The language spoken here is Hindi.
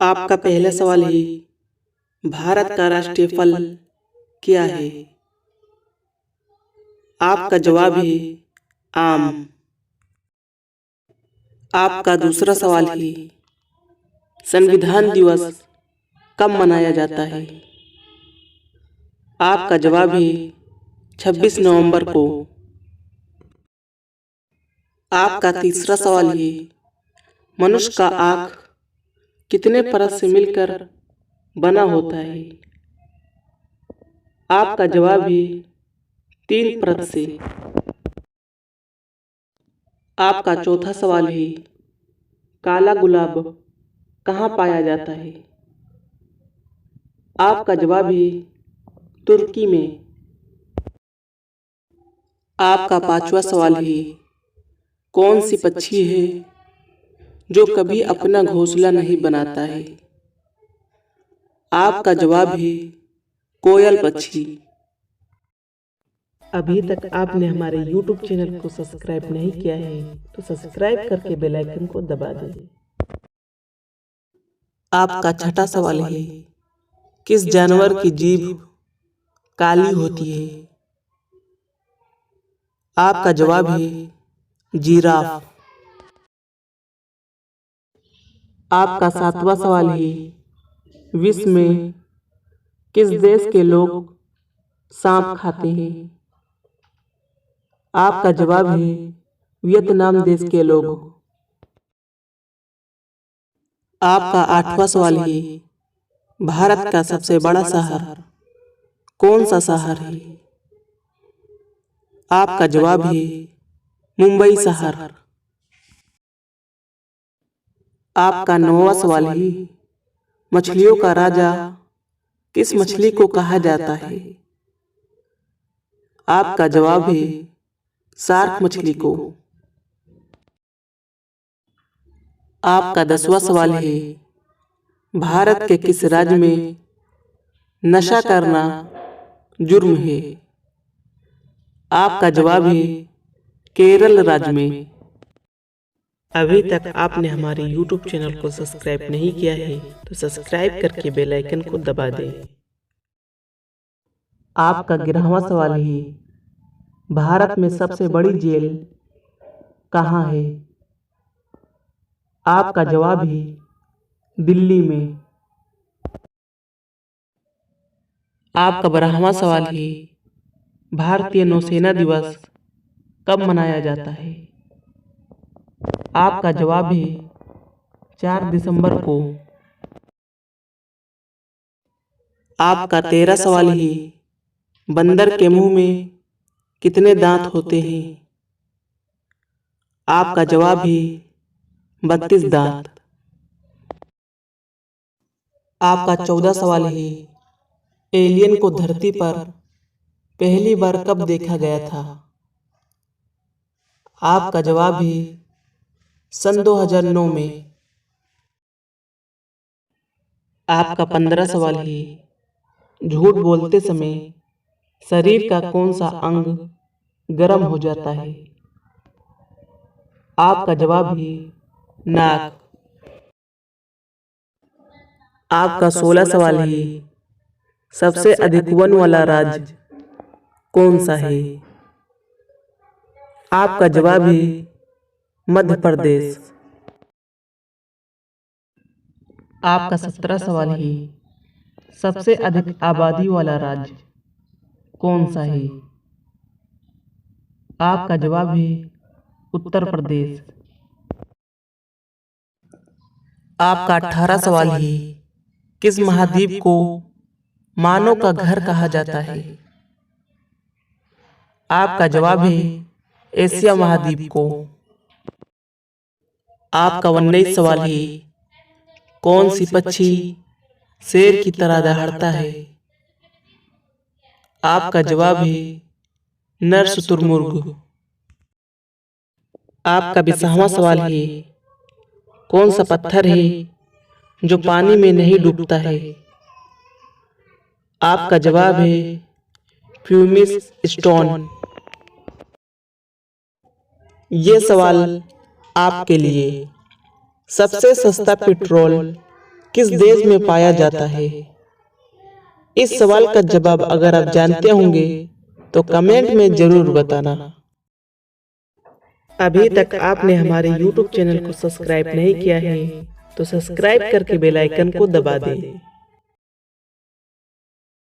आपका पहला सवाल है, भारत का राष्ट्रीय फल क्या है? आपका जवाब है आम। आपका दूसरा सवाल है, संविधान दिवस कब मनाया जाता है? आपका जवाब है 26 नवंबर को। आपका तीसरा सवाल है, मनुष्य का आँख कितने परत से मिलकर बना होता है? आपका जवाब है 3 परत से। आपका चौथा सवाल है, काला गुलाब कहाँ पाया जाता है? आपका जवाब है तुर्की में। आपका पांचवा सवाल है, कौन सी पक्षी है जो कभी अपना घोंसला नहीं बनाता है? आपका जवाब है कोयल पक्षी। अभी तक आपने हमारे YouTube चैनल को सब्सक्राइब नहीं किया है तो सब्सक्राइब करके बेल आइकन को दबा दें। आपका छठा सवाल है, किस जानवर की जीभ काली होती है? आपका जवाब है जिराफ। आपका सातवां सवाल है, विश्व में किस देश के लोग सांप खाते हैं? आपका जवाब है वियतनाम देश के लोग। आपका आठवां सवाल है, भारत का सबसे बड़ा शहर कौन सा शहर है? आपका जवाब है मुंबई शहर। आपका नौवां सवाल है, मछलियों का राजा किस मछली को कहा जाता है? आपका जवाब है शार्क मछली को। आपका 10वां सवाल है, भारत के किस राज्य में नशा करना जुर्म है? आपका जवाब है केरल राज्य में। अभी तक आपने हमारे YouTube चैनल को सब्सक्राइब नहीं किया है तो सब्सक्राइब करके बेल आइकन को दबा दें। आपका 11वां सवाल है, भारत में सबसे बड़ी जेल कहाँ है? आपका जवाब है दिल्ली में। आपका 12वां सवाल है, भारतीय नौसेना दिवस कब मनाया जाता है? आपका जवाब है 4 दिसंबर को। आपका 13वां सवाल है, बंदर के मुंह में कितने दांत होते हैं? आपका जवाब है 32 दांत। आपका 14वां सवाल है, एलियन को धरती पर पहली बार कब देखा गया था? आपका जवाब है सन 2009 में। आपका 15वां सवाल है, झूठ बोलते समय शरीर का कौन सा अंग गर्म हो जाता है? आपका जवाब है नाक। आपका 16वां सवाल है, सबसे अधिक वन वाला राज्य कौन सा है? आपका जवाब है मध्य प्रदेश। आपका 17वां सवाल है, सबसे अधिक आबादी वाला राज्य कौन सा है? आपका जवाब है उत्तर प्रदेश। आपका 18वां सवाल है, किस महाद्वीप को मानव का घर कहा जाता है? आपका जवाब है एशिया महाद्वीप को। आपका 19वां सवाल है, कौन सी पक्षी शेर की तरह दहाड़ता है? आपका जवाब है नर शुतुरमुर्ग। आपका 20वां सवाल है, कौन सा पत्थर है जो पानी में नहीं डूबता है? आपका जवाब है फ्यूमिस स्टोन। ये सवाल आपके लिए, सबसे सस्ता पेट्रोल किस देश में पाया जाता है? इस सवाल का जवाब अगर आप जानते होंगे तो कमेंट में जरूर बताना। अभी तक आपने हमारे YouTube चैनल को सब्सक्राइब नहीं किया है तो सब्सक्राइब करके बेल आइकन को दबा दें।